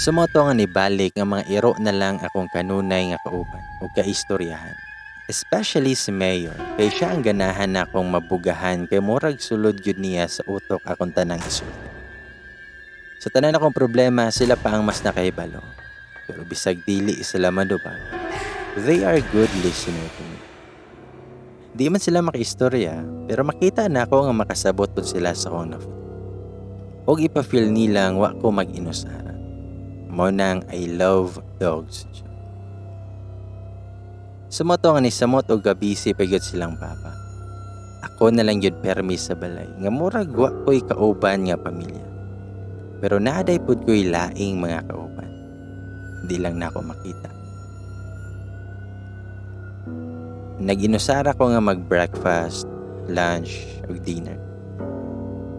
Sumoto nga nibalik nga mga iro na lang akong kanunay nga kauban o kaistoryahan. Especially si Mayor, kay siya ang ganahan na akong mabugahan kay murag sulod yun niya sa utok akong tanang isulti. Sa tanan akong problema, sila pa ang mas nakahibalo. Pero bisag dili sila madubag, they are good listener to me. Di man sila makaistorya, pero makita na ako nga makasabot po sila sa akong na-feel. Og ipa-feel nilang wa ko mag-inusara. Mo nang I love dogs. Sumoto nga ni samot og gabisi pagod silang papa. Ako na lang yun permis sa balay, nga murag wa ko'y kauban nga pamilya. Pero naaday pud ko'y laing mga kauban. Di lang na ako makita. Nag-inusara ko nga mag-breakfast, lunch, ug dinner.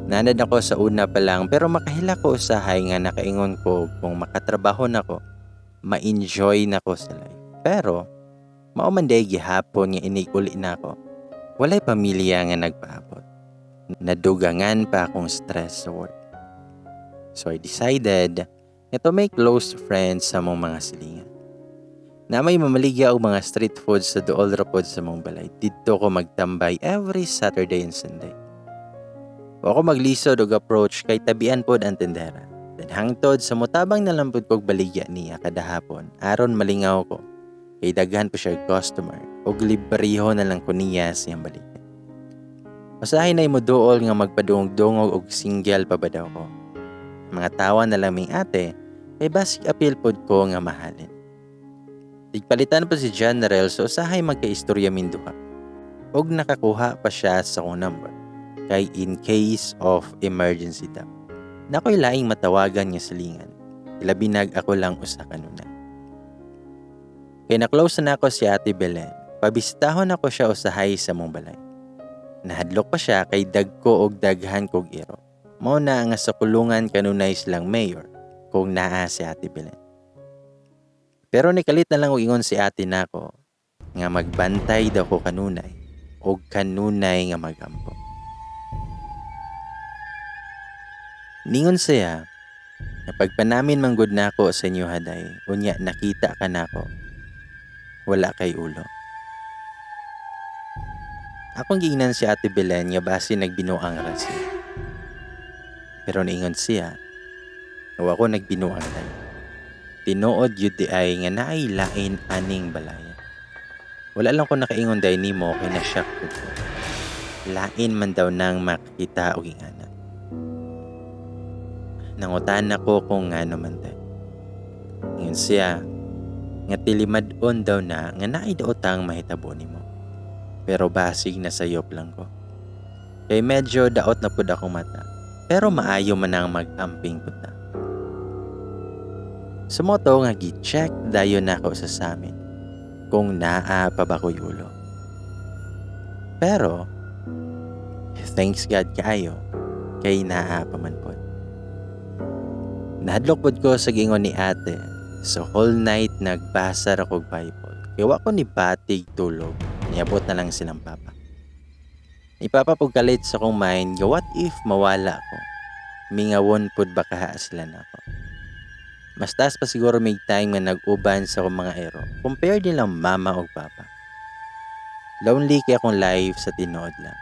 Nanad ako sa una pa lang pero makahila ko usahay nga nakaingon ko kung makatrabaho na ko, ma-enjoy na ko sa life. Pero, maumanday gihapon nga inig-uli na ako. Walay pamilya nga nagpaabot. Nadugangan pa akong stress sa work. So I decided na to make close friends sa mong mga silingan. Na may mamaligya og mga street foods sa duol ra pod sa mong balay. Dito ko magtambay every Saturday and Sunday. O ako maglisod og approach kay tabian pod ang tendera. Then hangtod sa mutabang na lang pod kog baligya niya kada hapon aron malingaw ko. Kay daghan po siya customer og libriho na lang ko niya siyang baligya. Usahay na imuduol nga magpadungog-dungog og single pa ba daw ko. Mga tawa na lang ming ate kay basic appeal pod ko nga mahalin. Tigpalitan po si General so usahay magkaistorya min duha. Og nakakuha pa siya sa akong number. Kay in case of emergency daw. Nako'y laing matawagan niya silingan. Ilabinag ako lang usa kanunay. Kay na-close na ako si Ate Belen. Pabistahon ako siya usahay sa mong balay. Nahadlok pa siya kay dagko og daghan kog iro. Mao na nga sa kulungan kanunay silang mayor kung naa si Ate Belen. Pero nikalit na lang og ingon si ate nako nga magbantay daw ko kanunay og kanunay nga magampo. Ningon siya, na pagpanamin manggod nako sa inyo haday, unya nakita ka nako, wala kay ulo. Akong giingnan si Ate Belen nga basi nagbinuang ra siya. Pero niingon siya, nga ako nagbinuang tayo. Tinuod yun di ay nga naay lain aning balaya. Wala lang ko nakaingon day nimo kay na-shock ko. Lain man daw nang makita og ingana. Nangutan ako kung ngano man day. Ingon siya, nga tilimad-on daw na nga naay daotang mahitabo nimo. Pero basig na sayop lang ko. Kay medyo daot na pud akong mata. Pero maayo man ang mag-amping pud na. Sumoto nga gi-check dayon nako sa samin kung naa pa ba ko'y ulo. Pero, thanks God kaayo, kay naa pa man pod. Nahadlok pod ko sa gingon ni ate, so whole night nagbasa ra kog Bible. Kaya wa ko ni batig tulog, niabot na lang silang papa. Ipapapugkalit sa kong mind, what if mawala ko? Mingawon pod baka sila na ako. Mas taas pa siguro may time nga nag-uban sa akong mga ero compared nilang mama o papa. Lonely kaya akong life sa tinood lang.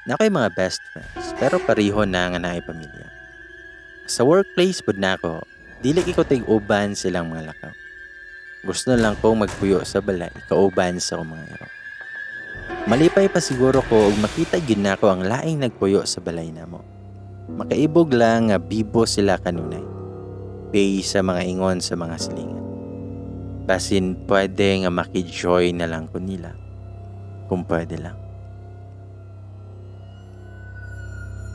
Na ako'y mga best friends pero pareho na nga naay pamilya. Sa workplace pod na ako, dili ko tig-uban silang mga lakaw. Gusto na lang kong magpuyo sa balay, kauban sa akong mga ero. Malipay pa siguro ko ug makita gyud nako ang laing nagpuyo sa balay namo. Makaibog lang nga bibo sila kanunay. Pay sa mga ingon sa mga silingan. Basin pwede nga makijoy na lang ko nila. Kung pwede lang.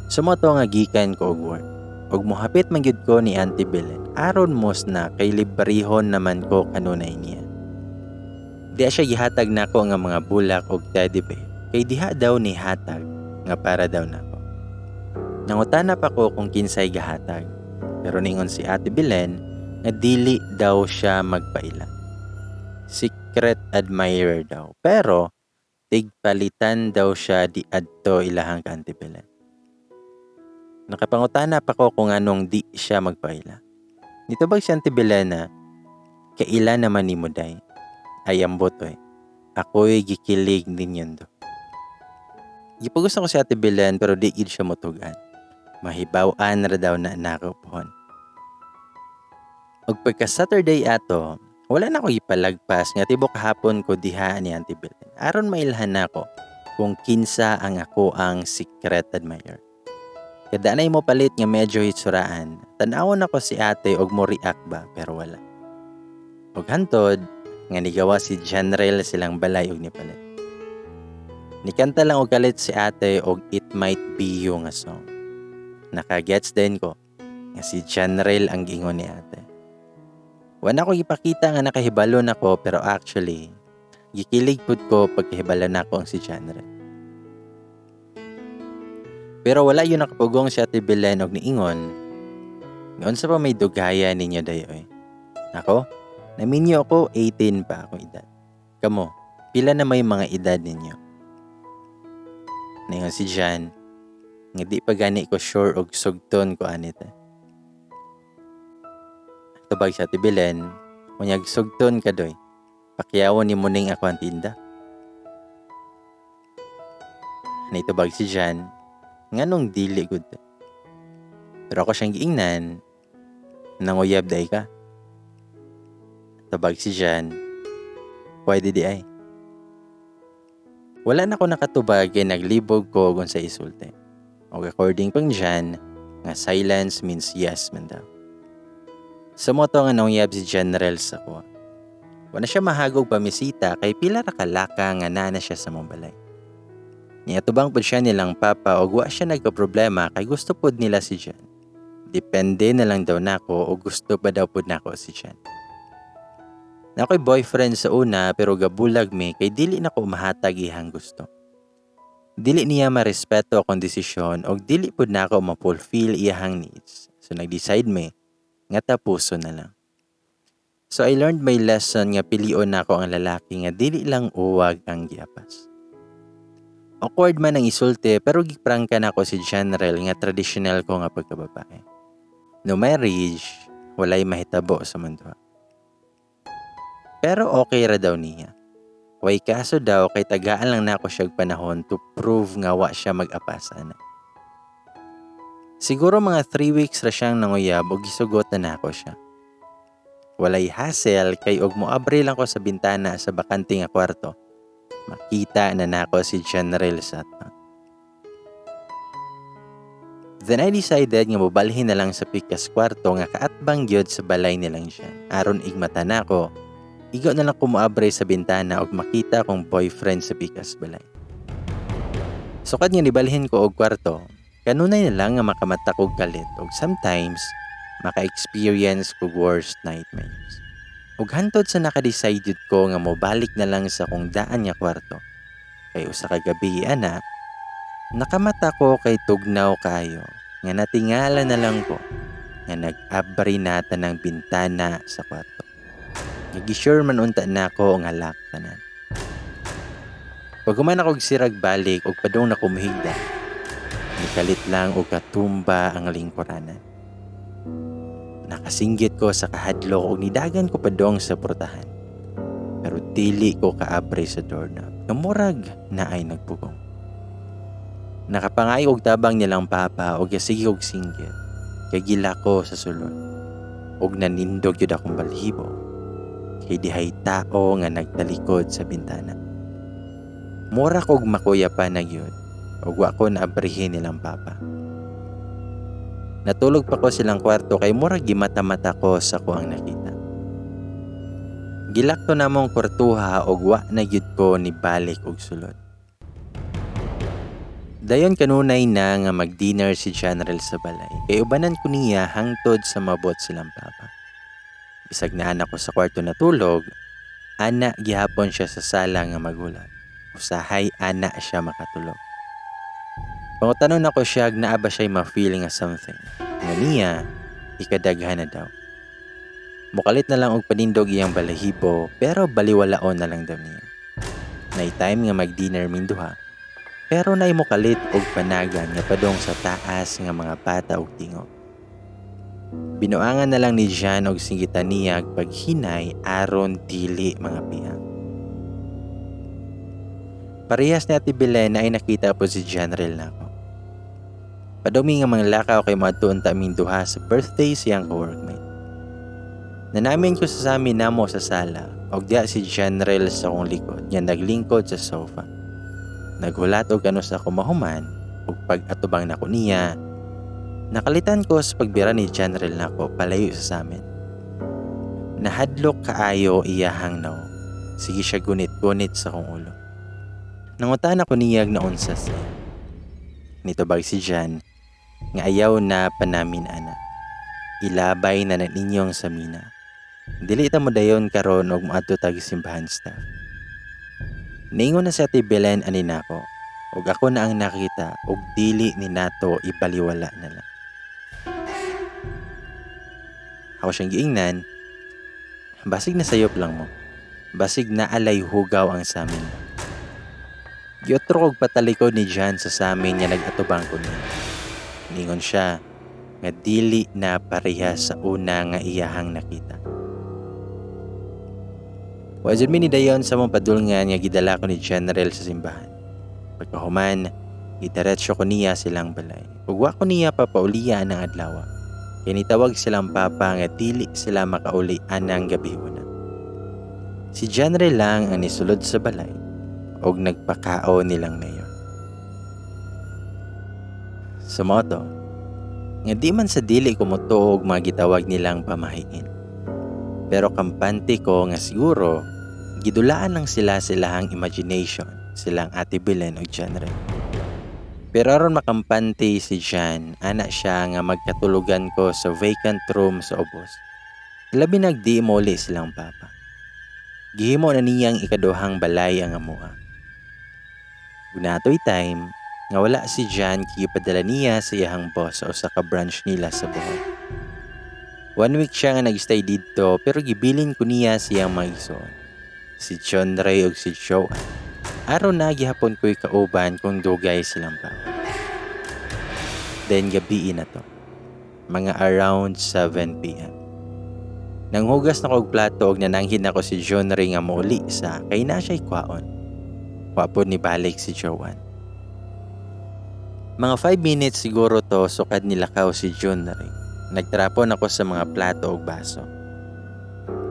Sumoto nga gikan ko og work. Og mohapit man gyud ko ni Auntie Belen. Aron mos na kay librihon naman ko kanunay niya. Di siya gihatag nako nga mga bulak og teddy bear. Kay diha daw ni hatag nga para daw nako. Nangutana pa ko kung kinsay gahatag. Pero ningon si Ate Belen na dili daw siya magpaila. Secret admirer daw. Pero tigpalitan daw siya di adto ilahang ka Ate Belen. Nakapangutana pa ko kung anong di siya magpaila. Nitubag si Auntie Belena, kaila naman ni mo day. Ay ambot ako'y gikilig ninyon do. Gipagusto ko si Ate Belen pero di gid siya motugan. Mahibaw-an ra daw na nako pohon. Og pagka Saturday ato, wala na ko ipalagpas nga tibok hapon ko diha ni Auntie Belen. Aron mailhan nako kung kinsa ang ako ang secret admirer. Kada na mo palit nga medyo hitsuraan, tan-awon ako si ate og mo react ba pero wala. Og hantod nga nigawa si General silang balay og nipalit. Nikanta lang og kalit si ate og It Might Be You nga song. Nakagets din ko nga si General ang gingon ni ate. Wala ko ipakita nga nakahibalo nako pero actually gikilig pud ko pagkahibalo nako ang si General. Pero wala yun nakapugong si Ate Belen og niingon. Ngayon sa pa may dugaya ninyo dayoy. Ako, naminyo ako 18 pa akong edad. Kamo, pila na may mga edad ninyo? Naingon si Jan, nga di pa gani ko sure og sugton ko anita. Tubag si Ate Belen, kunyag sugton ka doy. Pakiyawan ni muning ako ang tinda. Naitubag si Jan, nganong dili gud. Pero ako siyang giingnan, nanguyab day ka. Tabag si Jan, pwede di ay. Wala na ko nakatubag kay naglibog ko kung sa isulte. O according pang Jan, nga silence means yes man daw. Sa moto nga nanguyab si General sa ko. Wala siya mahagog pamisita kay pila ra kalaka nga nana siya sa mambalay. Niatubang po siya nilang papa o wa siya nagka-problema kay gusto po nila si Jan. Depende na lang daw nako o gusto pa daw po nako si Jan. Nako'y boyfriend sa una pero gabulag mi kay dili nako mahatag ihang gusto. Dili niya marespeto akong desisyon o dili po nako ma-fulfill iyahang needs. So nag-decide mi nga tapuso na lang. So I learned my lesson nga pilion nako ang lalaki nga dili lang uwag ang giapas. Awkward man ang isulti pero giprangkan ako si General nga traditional ko nga pagkababae. No marriage, walay mahitabo sa mundo. Pero okay ra daw niya. Way kaso daw kay tagaan lang nako siya panahon to prove nga wa siya mag-apasa na. Siguro mga 3 weeks ra siyang nanguyab og gisugot na nako siya. Walay hassle kay og moabre lang ko sa bintana sa bakante nga kwarto. Makita na nako si General sa ato. Then I decided nga mobalhin na lang sa pikas kwarto nga kaatbang gyud sa balay nilang siya. Aron igmata nako, igo na lang kumuabre sa bintana og makita kong boyfriend sa pikas balay. Sukad nga nibalhin ko og kwarto, kanunay na lang nga makamata kog galit og sometimes maka-experience kog worst nightmares. Ug hantod sa naka-decided ko nga mobalik na lang sa kong daan nga kwarto. Kay usa ka gabi ana, nakamata ko kay tugnaw kayo nga natingala na lang ko nga nag-abri nata ng bintana sa kwarto. Nag-sure man unta nako nga lock tanan. Pag human ako sirag balik og padung na kumuhigda, nikalit lang og katumba ang lingkuranan. Nakasinggit ko sa kahadlok o nidagan ko padong sa portahan. Pero dili ko kaabre sa doorknob. Kamurag na ay nagpugong. Nakapangay og tabang nilang papa o gasigi og singgit. Kay gila ko sa sulod. Og nanindog yun akong balhibo. Kay dihay tao nga nagtalikod sa bintana. Mura kog makuya pa na yun. Og wa ko naabrihin nilang papa. Natulog pa ko silang kwarto kay murag gimata-mata ko sa kuang nakita. Gilakto namong kwartuha og wa na gyud ko ni balik og sulod. Dayon kanunay na nga mag-dinner si General sa balay. Kay ubanan ko niya hangtod sa mabot silang papa. Bisag na anak ko sa kwarto natulog, ana gihapon siya sa sala nga magulat. Usahay ana siya makatulog. Pangutanon ako siya naa ba siya'y ma-feel nga something. Nga niya, ikadaghan na daw. Mukalit na lang og panindog iyang balahibo pero baliwalaon na lang daw niya. Night-time nga mag-dinner minduha. Pero naay mukalit og panagan nga padong sa taas nga mga bata og tingog. Binuangan na lang ni Jan og singitan niya paghinay aron dili mga pihang. Parehas ni Ate Belen ay nakita po si General nako. Padumi nga mga lakaw kay madtuon ta aming duha sa birthday siyang co-workmate. Nanamin ko sa amin namo sa sala og diya si General sa akong likod nga naglingkod sa sofa. Naghulat og ano sa kumahuman ug pag-atubang nako niya. Nakalitan ko sa pagbira ni General nako palayo sa amin. Nahadlok kaayo iyahang naw. Sige siya gunit-gunit sa akong ulo. Nangutan ako niyag na unsa siya. Nitubag si Jan nga ayaw na panamin ana. Ilabay na ninyong sa mina. Dili ta mo dayon karon og moadto tag simbahan staff. Niingon na sa Ate Belen ani nako ug ako na ang nakita ug dili ni nato ibaliwala na lang. Ako siyang giingnan, basig na sayop lang mo. Basig na alay hugaw ang samin. Giotro og patalikod ni Jan sa samin nga nag-atubang ko niya. Ningon siya nga dili na parehas sa una nga iyahang nakita. Wajud mi ni dayon sa mong padulngan nga gidala ko ni General sa simbahan. Pagkahuman, itaretso ko niya silang balay. Ug wa ko niya papaulian ang adlaw. Kaya nitawag silang papa nga dili sila makauli anang gabi una. Si General lang ang nisulod sa balay og nagpakao nilang mayor. Sumoto, nga di man sa dili ko motuog mga gitawag nilang pamahiin. Pero kampante ko nga siguro, gidulaan lang sila silahang imagination, silang Ate Belen o General. Pero aron makampante si Jan, ana siya nga magkatulugan ko sa vacant room sa ubos. Labi nagdi muli silang papa. Gihimo na niyang ikaduhang balay ang amuha. Gunatoy time, nga wala si Jan kipadala niya sa iyahang boss o sa ka-branch nila sa Bohol. 1 week siya nga nag-stay dito pero gibilin ko niya siyang mga igsoon. Si John Ray ug si Joanne. Aron na gihapon ko'y kauban kung dugay silang pa. Then gabi na to. Mga around 7 p.m. Nanghugas na kog plato og nananghin ako si John Ray nga mauli sa kay na siya'y kwaon. Wapod ni balik si Joanne. Mga 5 minutes siguro to sukad nilakaw si John Ray. Nagtrapon ako sa mga plato o baso.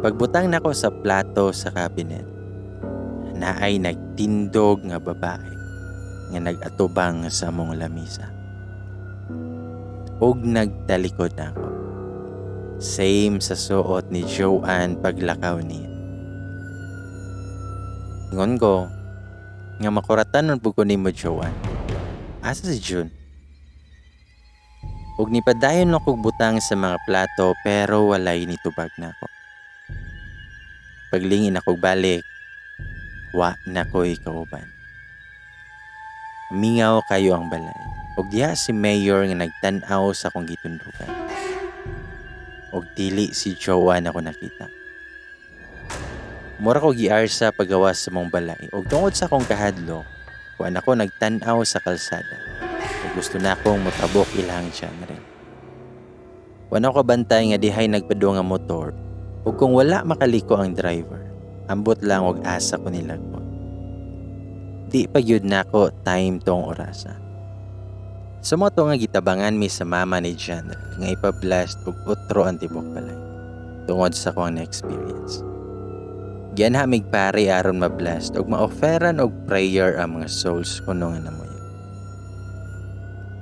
Pagbutang nako sa plato sa cabinet, naay nagtindog nga babae nga nag-atubang sa among lamisa. Og nagtalikod nako. Same sa suot ni Joanne paglakaw niya. Ingon ko, nga makuratan nun po ko ni mo Joanne. Asa si June? Ug nipadayon lang kog butang sa mga plato pero walay nitubag na ako. Paglingin ako balik, wa na ko'y kauban. Mingaw kayo ang balay. Ug diha si Mayor nga nagtan-aw sa akong gitundukan. Ug dili si Joanne ako nakita. Mura ko giarsa pagawas sa mong balay ug tungod sa akong kahadlo, kuan ako nagtan-aw sa kalsada. Gusto na akong motabok ilang genre. Wala ko bantay nga dihay nagpado nga motor ug kung wala makaliko ang driver, ambot lang og asa ko nilagpo. Di pa gyud nako time tong orasa. Sumoto nga gitabangan mi sa mama ni General nga ipa-blast og utro ang tibok balay. Tungod sa akong na-experience. Gianha mig pare aron ma-blast ug ma-offeran og prayer ang mga souls kuno nga namoy.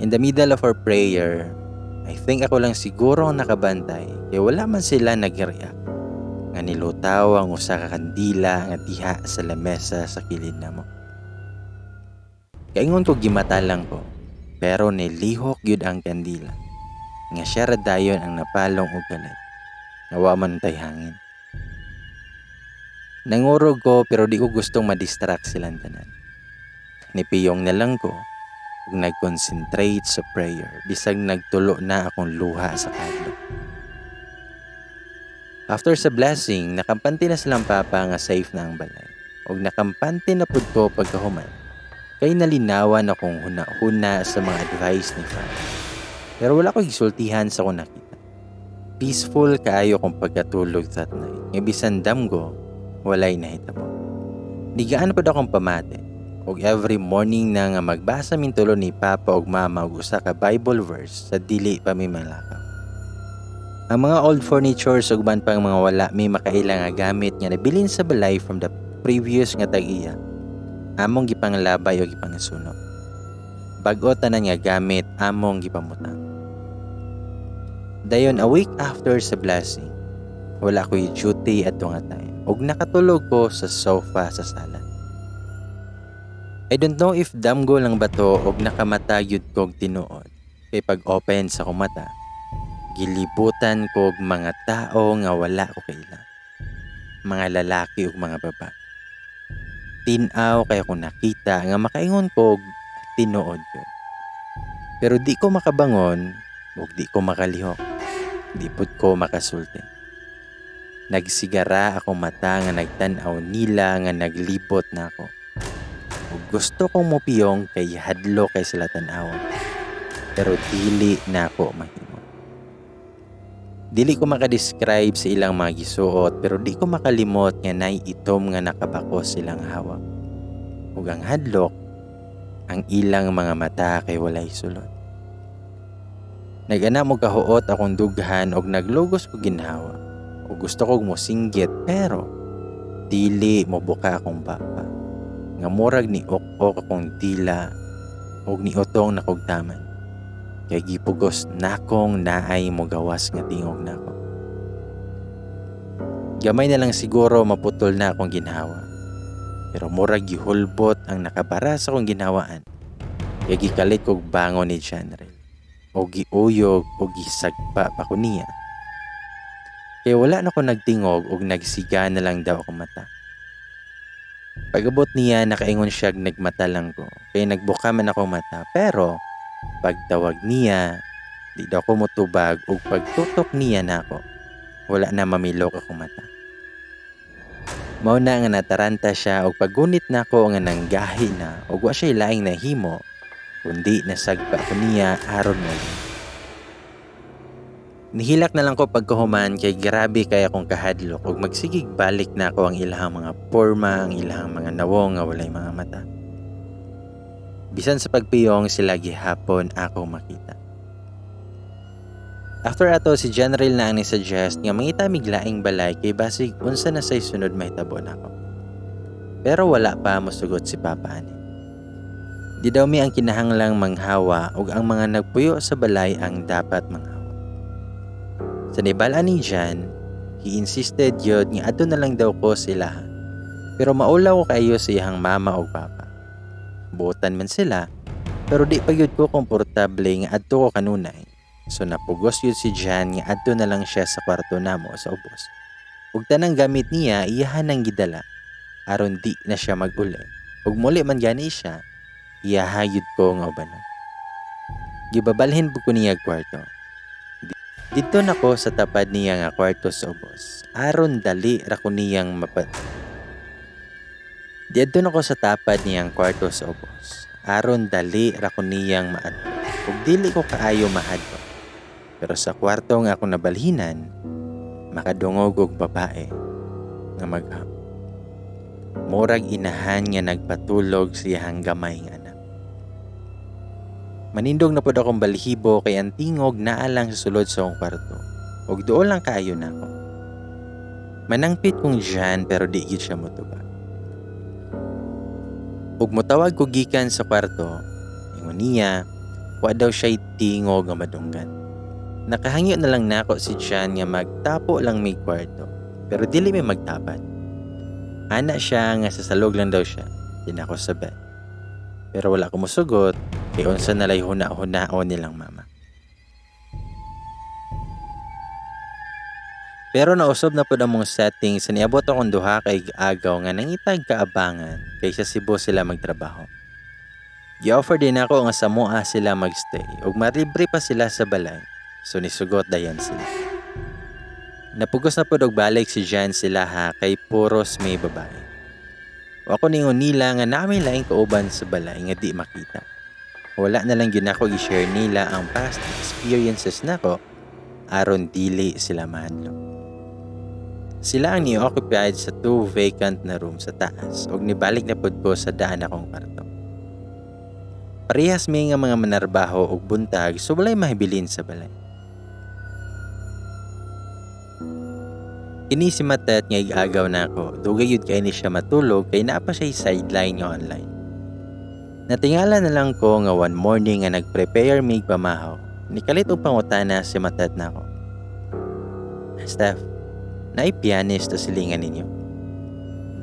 In the middle of our prayer, I think ako lang siguro ang nakabantay kaya wala man sila nag-react. Nga nilutaw ang usa ka kandila nga diha sa lamesa sa kilid namo. Kaingon ko gimata lang ko, pero nilihok yun ang kandila. Nga siya radayon ang napalong og galit. Nawa man tay hangin. Nangurog ko pero di ko gustong ma-distract silang tanan. Nipiyong na lang ko ug nag-concentrate sa prayer bisag nagtulo na akong luha sa kadlo. After sa blessing, nakampante na silang papa nga safe na ang balay. Ug nakampante na pud ko pagkahuman. Kay nalinawan akong huna-huna sa mga advice ni Father. Pero wala ko gisultihan sa akong nakita. Peaceful kaayo kong pagkatulog that night. Nga bisan damgo, walay nahitabo. Digaan po akong pamati. Og every morning na nga magbasa min tulo ni Papa og Mama og usa ka Bible verse sa dili pa mi malakaw. Ang mga old furnitures ug ban pang mga wala may makaila nga gamit nga nabilin sa balay from the previous nga tag-iya. Among gipanglabay o gipansuno. Bag-o tanan nga gamit among gipamutang. Dayon a week after sa blessing, wala ko'y duty at nga time ug nakatulog ko sa sofa sa sala. I don't know if damgo lang ba to ug nakamata yud kog tinuod. Kay pag open sa kong mata, gilibutan kog mga tao nga wala ko kaila. Mga lalaki ug mga babae. Tinaw kay akong nakita nga makaingon kog tinuod yun. Pero di ko makabangon ug di ko makalihok. Di pud ko makasulti. Nagsigara akong mata nga nagtan-aw nila nga naglibot na ako. Ug gusto kong mopiyong kay hadlo kay sila tan-awon. Pero dili na ako mahimo. Dili ko makadescribe sa ilang mga gisuot pero di ko makalimot nga nay itom nga nakabakos silang hawak. Ug ang hadlok, ang ilang mga mata kay walay sulod. Nag-ana mo kahuot akong dughan og naglugos ko ginhawa. O gusto kong mosinggit pero dili mo buka akong bapa. Nga murag ni ok-ok akong dila og ni utong nakugtaman. Kay gipugos nakong naay mo gawas nga tingog nako. Gamay na lang siguro maputol na akong ginhawa. Pero murag gihulbot ang nakabara sa akong ginhawaan. Kay gikalit kog bangon ni Janrel. O giuyog o gisagpa pa ko niya. Kaya wala na ko nagtingog o nagsiga na lang daw ako mata. Pag-abot niya, nakaingon siya nagmata lang ko. Kaya nagbuka man ako mata. Pero pagtawag niya, di daw ko mutubag o pagtutok niya na ako. Wala na mamilok ako mata. Mao na nga nataranta siya o paggunit na ako nga nanggahi na o wa siya laing nahimo. Kundi nasagpa ko niya aron mo. Nihilak na lang ko pagkahuman kay grabe kaya akong kahadlok ug magsigig balik na ako ang ilahang mga porma, ang ilahang mga nawong nga walay mga mata. Bisan sa pagpiyong sila gihapon ako makita. After ato si General na ang suggest nga mangita miglaing balay kay basig unsa na say sunod mahitabo nako. Pero wala pa mosugot si Papa ani. Di daw mi ang kinahanglang manghawa ug ang mga nagpuyo sa balay ang dapat manghawa. Sa nibal-an ni Jan, he insisted yun nga adto na lang daw ko sila. Pero maulaw ko kayo sa iyang mama o papa. Buotan man sila, pero di pa yun ko komportable nga adto ko kanunay. So napugos yun si Jan nga adto na lang siya sa kwarto namo sa ubos. Ug tanang gamit niya iyahan ang gidala aron di na siya mag-uli. Ug muli man gani siya, iyahayod ko nga ubanan. Gibabalhin po ko niya kwarto. Dito na ko sa tapad niya nga kwarto sa ubos. Aron dali ra ko niyang mapad. Dito na ko sa tapad niyang kwarto sa ubos. Aron dali ra ko niyang maadto. Ug dili ko kaayo maadto. Pero sa kwarto nga ako nabalhinan, makadungog og babae nga magham. Murag inahan nga nagpatulog siyang gamay nga anak. Manindog na pod akong balhibo kay ang tingog naa lang sa sulod sa akong kwarto. Ug duol lang kaayo na ako. Manangpit kong Jan pero di gid siya motuba. Ug motawag ko gikan sa kwarto, ingon niya, wa daw siya tingog nga madunggan. Nakahangyo na lang nako si Jan nga magtapo lang may kwarto, pero dili may magtapat. Ana siya nga sasalog lang daw siya, din ako sa bed. Pero wala ko musugot, kay unsa nalay huna-hunaon nilang mama. Pero nausob na po na mong setting sa niabot akong duha kay agaw nga nangitag kaabangan kaysa Cebu sila magtrabaho. Gi-offer din ako nga sa mua sila magstay ug maribre pa sila sa balay, so nisugot dayan sila. Napugos na po og balik si Jan sila ha kay puros may babae. O ako ningon nila nga namin laing kauban sa balay nga di makita. Wala na lang yun ako i-share nila ang past experiences nako aron dili sila mahadlok. Sila ang ni-occupied sa 2 vacant na room sa taas ug nibalik na pud ko sa daan akong kwarto. Parehas may nga mga manarbaho ug buntag so walay mahibilin sa balay. Kini si Matet nga igagaw na ako, dugay yun kay ni siya matulog kay naa pa siya sideline nga online. Natingala na lang ko nga one morning nga nag-prepare mig pamahaw. Nikalit og pangutana si Matet na ako. Steph, naay pianist o silingan ninyo?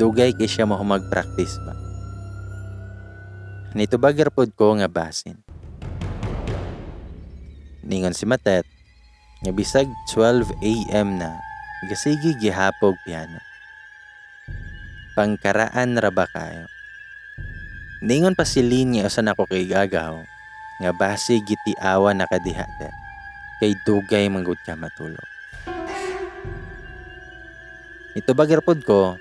Dugay kay siya mo mag-practice ba? Nitubagar pod ko nga basin. Ningon si Matet, nga bisag 12 AM na, gasigi gihapog piano. Pangkaraan ra ba kayo? Ningon pa si Lin nga usan ako kay gagaw, nga basi gitiawa na kadihate, kay dugay manggod ka matulog. Nitubagar pod ko,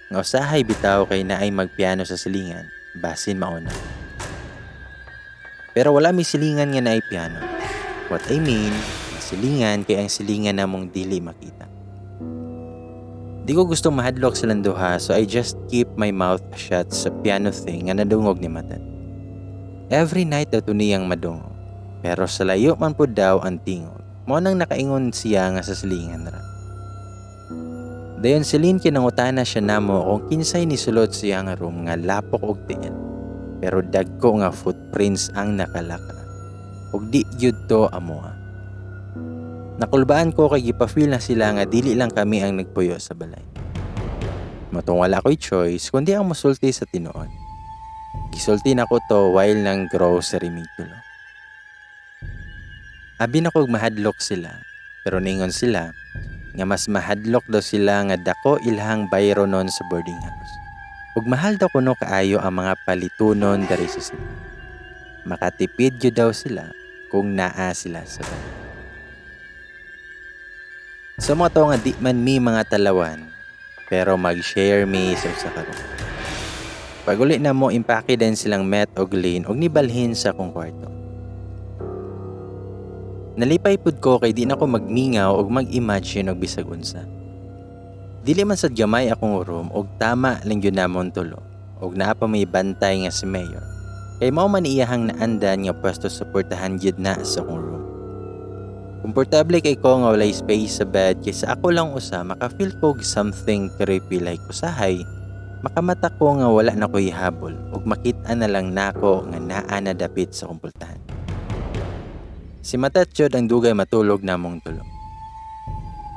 nga usahay bitaw kay naay magpiano sa silingan, basin mauna. Pero wala may silingan nga naay piano. What I mean, silingan kay ang silingan namong dili makita. Di ko gusto mahadlok silang duha so I just keep my mouth shut sa piano thing nga nadungog ni Matet. Every night daw niyang madungog. Pero sa layo man po daw ang tingog. Mo nang nakaingon siya nga sa silingan ra. Dayon silin kinangutana siya namo kung kinsay ni sulod siya nga room nga lapok og tiil. Pero dagko nga footprints ang nakalakra. Ug di gyud to amoa. Nakulbaan ko kay gipafeel na sila nga dili lang kami ang nagpuyo sa balay. Matong wala ko'y choice kundi ang musulti sa tinuod. Gisulti na ko to while nang grocery mitulo. Abi na kog mahadlok sila, pero ningon sila nga mas mahadlok daw sila nga dako ilhang bayro non sa boarding house. Ug mahal daw kuno kaayo ang mga palitunon dari sa sila. Makatipid gyud daw sila kung naa sila sa balay. So mo to nga di man mi mga talawan, pero mag-share mi sa usa ka room. Pag uli na mo impake din silang Met og Lin og nibalhin sa akong kwarto. Nalipay pud ko kay di na ko magmingaw og mag-imagine og bisag unsa. Dili man sad gamay akong room og tama lang gyud namon tulo og naa pa may bantay nga si Mayor. Kay mao man iyahang naandan nga pwesto suportahan gyud na sa akong room. Komportable kay ko nga walay space sa bed kaysa ako lang usa maka-feel ko something creepy like usahay. Makamata ko nga wala na ko'y habol ug makita na lang nako nga naa na dapit sa kumpultahan. Si Matet jud ang dugay matulog namong tulo.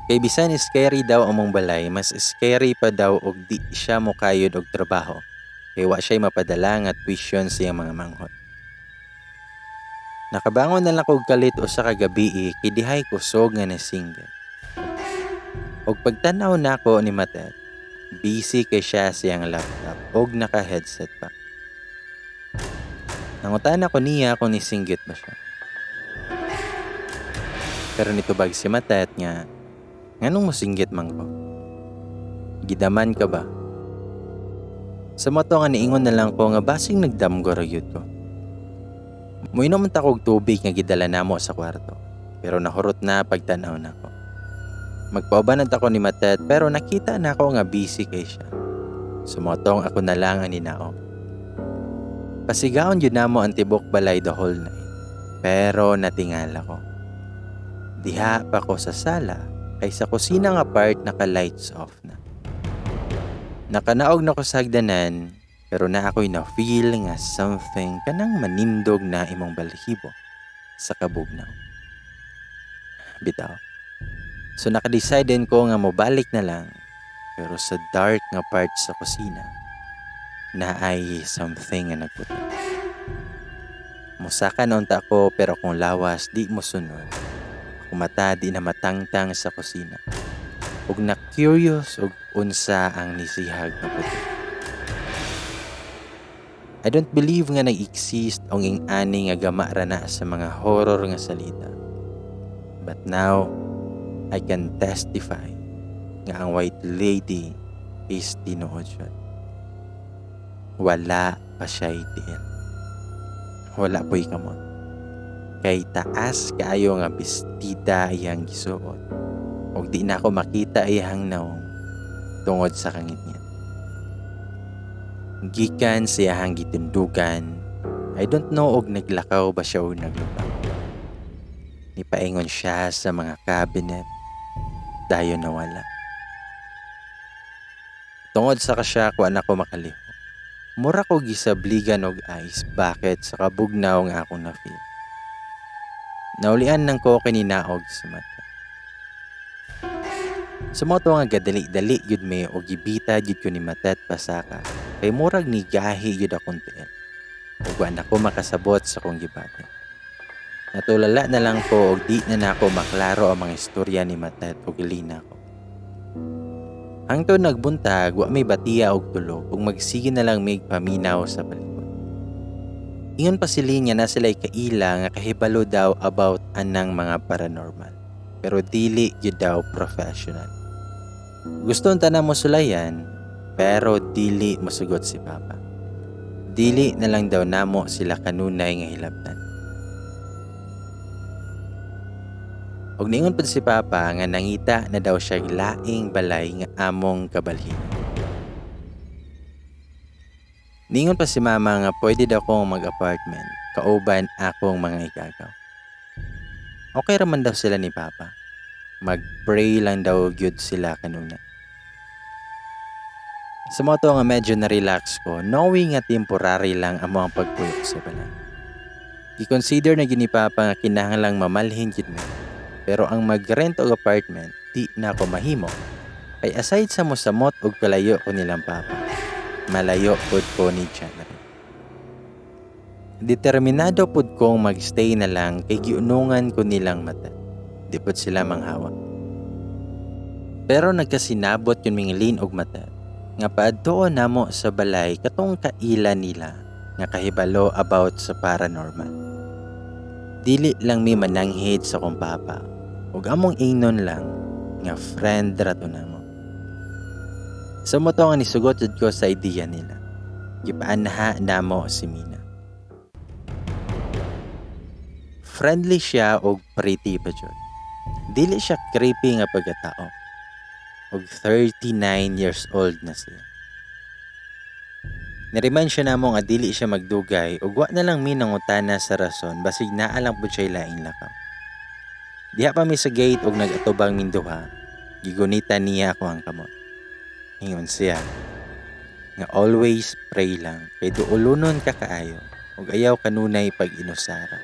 Kay bisan scary daw among balay, mas scary pa daw og di siya mokayod og trabaho. Kay wa siya mapadala nga tuition sa iyang mga manghod. Nakabangon na lang kog kalit usa ka gabi kay dihay kusog nga nasinggit. Og pagtan-aw nako ni Matet, busy kay siya sa iyang laptop og naka-headset pa. Nangutan ako niya kung nisinggit ba siya. Pero nitubag si Matet nga, nganong mosinggit man ko? Gidaman ka ba? Sa moto nga niingon na lang ko nga basing nagdamgo ra gyud ko. Muinom man ta kog tubig nga gidala namo sa kwarto, pero nahurot na pagtan-aw nako. Magpaubanad ako ni Matet pero nakita na ako nga busy kay siya. Sumotong ako na lang ang ninao. Pasigaon yun namo ang tibok balay the whole night. Pero natingala ko. Diha pa ko sa sala kay sa kusina nga part naka-lights off na. Nakanaog na ko sa hagdanan pero na ako'y na-feel nga something kanang manindog na imong balahibo sa kabugnaw. Bitaw. So nakadecide din ko nga mobalik na lang pero sa dark nga part sa kusina na ay something nga nagputi. Musaka noon ta ako pero kung lawas di mo sunod. Ako mata di na matangtang sa kusina. Ug na-curious ug unsa ang nisihag na puti. I don't believe nga nag-exist ang ing-ani nga gama ra na sa mga horror nga salita. But now, I can testify nga ang white lady is tinuod siya. Wala pa siya'y tiil. Wala po'y kamot. Kay taas kaayo nga bestida iyang gisuot. Og di na ako makita iyang naong tungod sa kangit-ngit. Gikan sa iyang gitindugan, I don't know og naglakaw ba siya o naglubak. Nipaingon siya sa mga cabinet, dayon nawala. Tungod sa kasya kuan ako makaliho. Mura ko gisabligan og ice bakit sa kabugnaw nga akong na-feel. Naulian nang ko kininaog sa mata. Sumoto nga gadali-dali yun may o gibita yun ko ni matat pasaka. Kay murag ni gahi yun akong tiil. Ugwan ako makasabot sa kong gibate. Natulala na lang ko og di na ako maklaro ang mga istorya ni matat o gilina ko. Hangtod nagbuntag, wa may batiya og tulog ug magsige na lang may paminaw sa palibot. Ingon pa sila niya na sila'y kaila nga kahibalo daw about anang mga paranormal. Pero dili yun daw professional. Gusto unta na mo sulayan, pero dili masugot si Papa. Dili na lang daw namo sila kanunay nga hilabtan. Og niingon pa si Papa nga nangita na daw siya laing balay nga among kabalhin. Niingon pa si Mama nga pwede daw kong mag-apartment, kauban akong mga igagaw. Okay raman daw sila ni Papa. Mag-pray lang daw gyud sila kanuna. Sa moto nga medyo na-relax ko, knowing nga temporary lang amo ang pagpuyok sa balay. I-consider na gini Papa nga kinahanglang mamalhin gyud mi. Pero ang mag-rent og apartment, di na ako mahimo. Kay aside sa mosamot og kalayo ko nilang Papa, malayo pud ko ni January. Determinado pud kong magstay na lang kay giunungan ko nilang mata. Di pud sila manghawa. Pero nagkasinabot yun mingilin og mata nga paadtoon namo sa balay katong kaila nila nga kahibalo about sa paranormal. Dili lang mi mananghid sa kong Papa ug among ingnon lang nga friend rato namo. Sa mo to nga nisugot jud ko sa ideya nila. Gipaanaha namo si Mina. Friendly siya og pretty pa jud. Dili siya creepy nga pagkatao. Og 39 years old na siya. Niremind siya namo nga dili siya magdugay ug wa na lang mi nangutana sa rason basig naa lang pud siya laing lakaw. Diha pa mi sa gate og nag-atubang minduha, gigunita niya ako ang kamot. Ingon siya nga always pray lang kay duulunon ka kaayo ug ayaw kanunay pag-inusara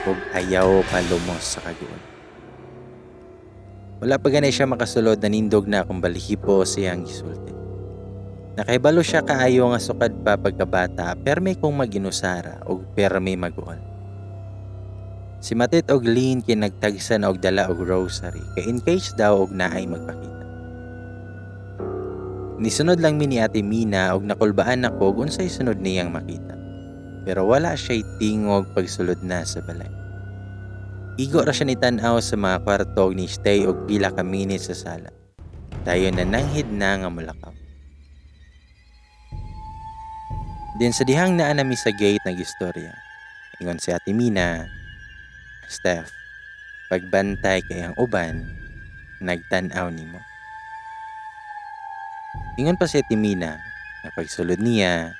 ug ayaw palumos sa kaguol. Wala pa ganay siya makasulod na nindog na akong balihipo siyang gisulti. Nakahibalo siya kaayo nga sukad pa pagkabata permi kong mag-inusara ug permi mag-uol. Si Matit og Lynn kinagtagsan og dala og rosary kay in case daw og naay magpakita. Nisunod lang mi ni Ate Mina og nakulbaan ako og unsay sunod niyang makita. Pero wala siya'y tingog pagsulod na sa balay. Igo ra siya ni tan-aw sa mga kwarto og ni stay og pila ka minutes sa sala. Dayon na nanghid na nga mulakaw. Din sa dihang naa nami sa gate nag-istorya. Ingon si Ate Mina, Steph, pagbantay kay ang uban, nagtan-aw nimo. Ingon pa si Ate Mina, na pagsulod niya,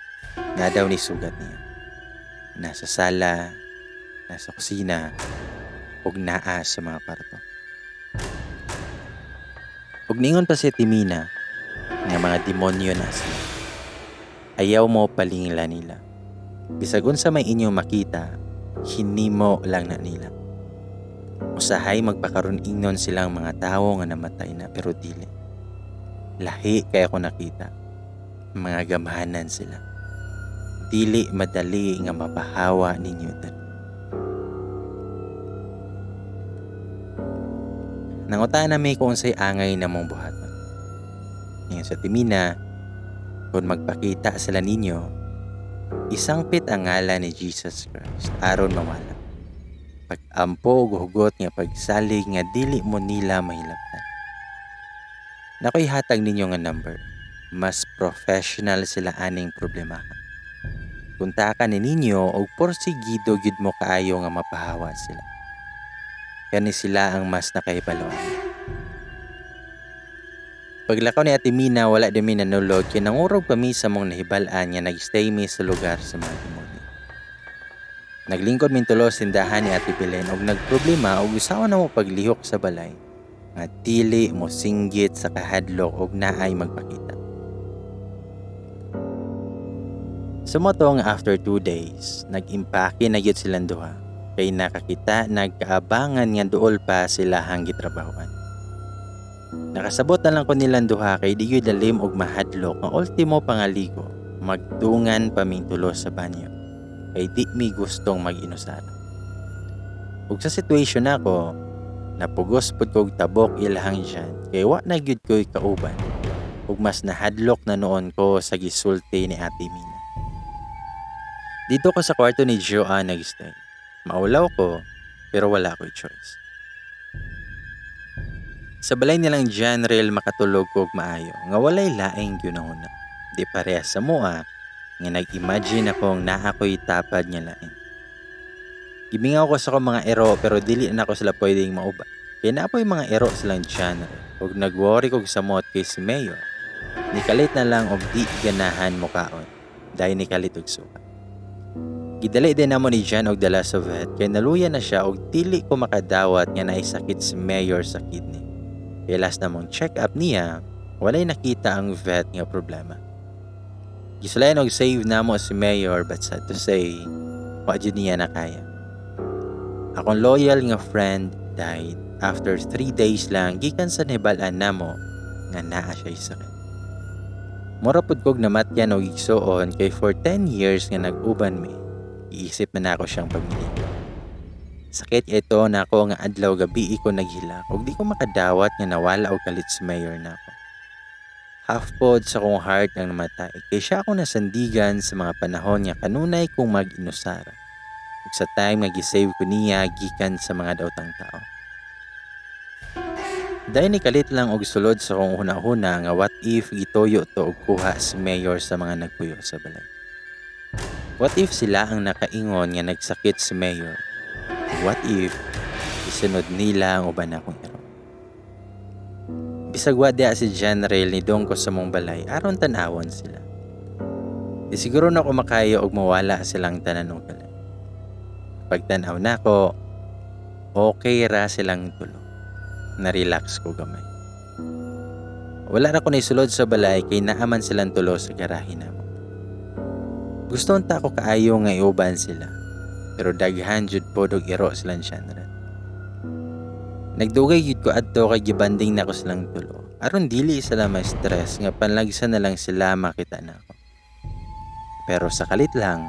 na daw ni sugat niya. Nasa sala, nasa kusina, ug naa sa mga kwarto. Ug ningon pa si Ate Mina, nga mga demonyo na sila. Ayaw mo palingila nila. Bisag unsa may inyong makita, hinimo lang na nila. Usahay magpakaron ingnon silang mga tawo nga namatay na pero dili. Lahi kay ako nakita. Mga gamhanan sila. Dili madali nga mapahawa ninyo dali. Nangutaan na may kung unsay angay na mong buhaton. Ngayon sa Timina, kung magpakita sila ninyo, isangpit ang ngalan ni Jesus Christ aron mawala. Pag-ampo ug hugot nga pagsalig nga dili mo nila mahilabtan. Nakoy hatag ninyo nga number. Mas professional sila aning problemahan. kunta ka ni ninyo og porsigido gyud mo kaayo nga mapahawa sila. Kani sila ang mas nakahibalo. Paglakaw ni Ate Mina, wala din mi nanulog kay nangurog pa mi sa mong nahibal-an nga nagstay mi sa lugar sa mga timuli. Naglingkod min tulo sa tindahan ni Ate Belen og nagproblema og usaon na mo paglihok sa balay nga dili mo singgit sa kahadlok og naay magpakita. Sumotong after 2 days, nag-impake na gyud silang duha kay nakakita nagkaabangan nga duol pa sila hang gitrabahoan. Nakasabot na lang ko nilang duha kay di gyud lalim og mahadlok ang ultimo pangaligo, magtungan pa ming tulo sa banyo kay di mi gustong mag-inusara. Ug sa situation nako, napugos pud kog tabok ilahang dyan kay wa na gyud ko'y kauban ug mas nahadlok na noon ko sa gisulti ni Ate Mina. Dito ko sa kwarto ni Joanne nagstay. Maulaw ko pero wala ko'y choice. Sa balay nilang Janrel makatulog ko og maayo nga walay laing ginahuna. Di parehas sa mua nga nag-imagine akong naa ko'y tapad nga lain. Gibingaw ko sa akong mga ero pero dili na ako sila pwedeng mauba. Kaya naapoy mga ero silang Janrel ug nag-worry kog samot kay si Mayor. Nikalit na lang og di ganahan mukaon dahil nikalit og suka. Gidali din namo ni Jan og dala sa vet kay naluya na siya og dili ko makadawat nga naay sakit si Mayor sa kidney. Kaya last na mong check-up niya, walay nakita ang vet nga problema. Gisulayan og save namo si Mayor but sad to say, wa jud niya na kaya. Akong loyal nga friend died after 3 days lang gikan sa nahibal-an namo nga naa siya sakit. Mura pud kog namatyan og igsuon kay for 10 years nga nag-uban mi. Iisip na ako siyang pamilya. Sakit ito na ako nga adlaw gabi ko naghilak ug di ko makadawat nga nawala og kalit si Mayor na ako. Half pod sa kong heart ang namatay kay siya ako nasandigan sa mga panahon nga kanunay kong mag-inusara. Ug sa time nga gisave ko niya gikan sa mga daotang tao. Dahil ni kalit lang og sulod sa kong una-una nga what if gitoyo to og kuha si Mayor sa mga nagpuyo sa balay. What if sila ang nakaingon nga nagsakit si Mayor? What if isunod nila ang uban akong ero? Bisag wa diha si Janrel ni dong ko sa mong balay aron tan-awon sila. Di siguro na ko makayo og mawala silang tanan og balay. Pagtan-aw nako, okay ra silang tulo. Na-relax ko gamay. Wala na ko naisulod sa balay kay naaman silang tulo sa garahe namo. Gusto unta ko kaayo nga iuban sila. Pero daghan jud pod og iro silang Janrel. Nagdugay gid ko adto kay gibanding nako silang tulo. Aron dili sila ma-stress nga panlagsa na lang sila makita nako. Pero sa kalit lang,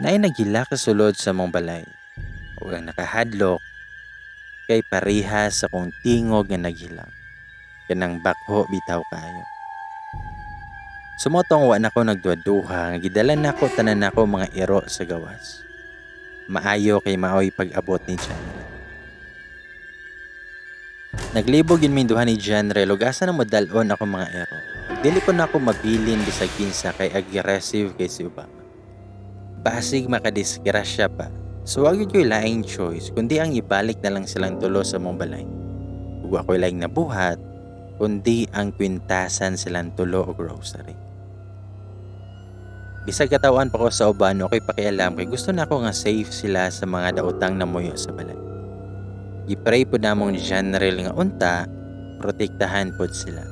naay naghila ka sulod sa mong balay. Ug ang nakahadlok kay parehas sa kong tingog nga naghilang. Kanang bakho bitaw kayo. Sumotong wa nako nagduha-duha nga gidalan nako tanan nako mga iro sa gawas. Maayo kay maoy pag-abot ni Janrel. Naglibog yun min duha ni Janrel ug asa na modalon ako mga ero. Dili ko na ako mabilin bisag kinsa kay aggressive kay si Obama. Basig makadisgrasya pa. So wag gyud laing choice kundi ang ibalik na lang silang tulo sa mong balay. Ug ako'y laing nabuhat kundi ang kwintasan silang tulo og grocery. Bisag katawan pa ko sa uban ako'y pakialam kay gusto na ako nga safe sila sa mga daotang namuyo sa balay. Gipray po namong ni Janrel nga unta, protektahan po sila.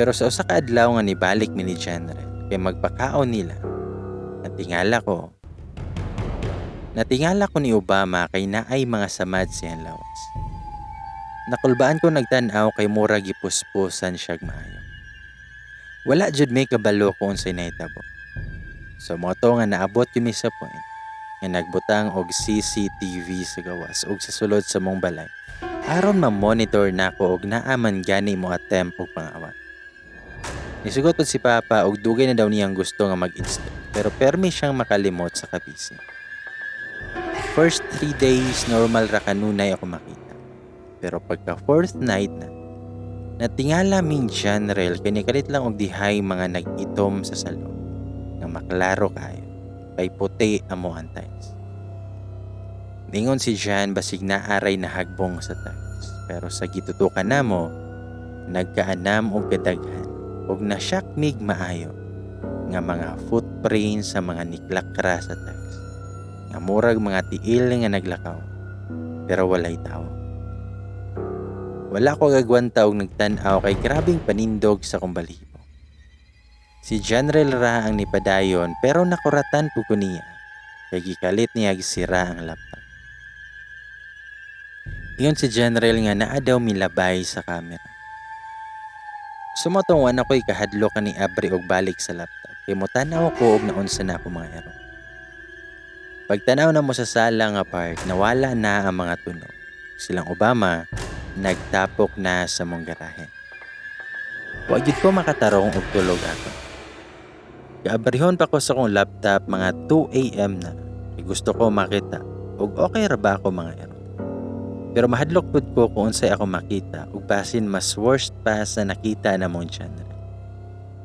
Pero sa usa ka adlaw nga nibalik mi ni Janrel kay magpakaon nila. Natingala ko ni Obama kay naay mga samad siyang lawas. Nakulbaan ko nagtan-aw kay mura gipuspusan siya maayo. Wala jud may kabalo kung unsay nahitabo. So moto nga naabot kami sa point nga nagbutang og CCTV sa gawas ug sa sulod sa mong balay aron ma-monitor nako og naaman gani mo attempt og pang-awat. Nisugot si Papa og dugay na daw niyang gusto nga mag-install pero permi siyang makalimot sa kabisi. First 3 days normal ra kanunay ako makita. Pero pagka 4th night na, natingala min Janrel kay nikalit lang og dihay mga nag-itom sa salon. nga maklaro kayo. Kay puti amo ang tiles. Ningon si Jan basig naaray na hagbong sa tiles. Pero sa gitutukan namo, nagkaanam og kadaghan ug nasyak mig maayo nga mga footprints sa mga niklakra sa tiles. Nga murag mga tiil nga naglakaw pero walay tao. Wala ko gagwanta og nagtan-aw kay grabing panindog sa kumbalibo. Si General ra ang nipadayon pero nakuratan pud ko niya kay gikalit niya gisira ang laptop. Iyon si General nga naa daw milabay sa camera. Sumotong ako'y kahadlo ka ni Abri og balik sa laptop. Kay motanaw ko og naunsa na ako mga ero. Pagtanaw na mo sa sala nga part, nawala na ang mga tunog. Silang Obama, nagtapok na sa mong garahe. Wa gyud ko makatarong og tulog ako. Kaabrihon pa ko sa kong laptop mga 2 AM na. Kay gusto ko makita og okay ra ba ako mga ero. Pero mahadlok pud ko kung unsay ako makita ug basin mas worst pa sa nakita na mong genre.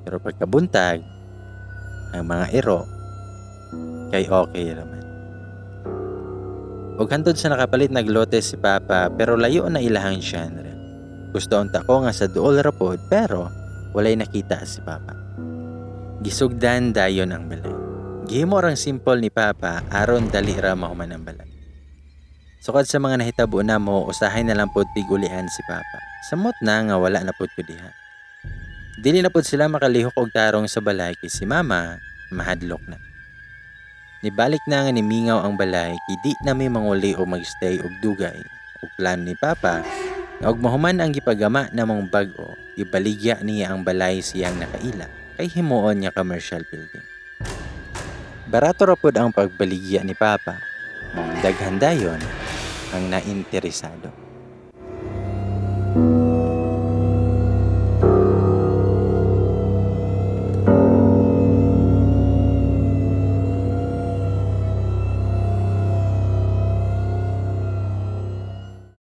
Pero pagkabuntag, ang mga ero kay okay raman. Ug hantod sa nakapalit naglote si Papa pero layo na ilahang genre. Gusto unta ko nga sa duol ra pod pero walay nakita si Papa. Gisugdan dayon ang balay. Gihimo rang simple ni Papa aron dali ra mahuman ang balay. Sukad sa mga nahitabo na mo, usahay na lang pod tigulian si Papa. Samot na nga wala na pod ko diha. Dili na pod sila makalihok og tarong sa balay kay si Mama mahadlok na. Nibalik na nga ni mingaw ang balay kay di na may manguli o magstay og dugay. Ug plano ni Papa nga og mahuman ang gipagama namong bag-o, ibaligya niya ang balay siyang nakaila kay himuon nga commercial building. Barato ra pod ang pagbaligya ni Papa. Mong daghan dayon ang nainteresado.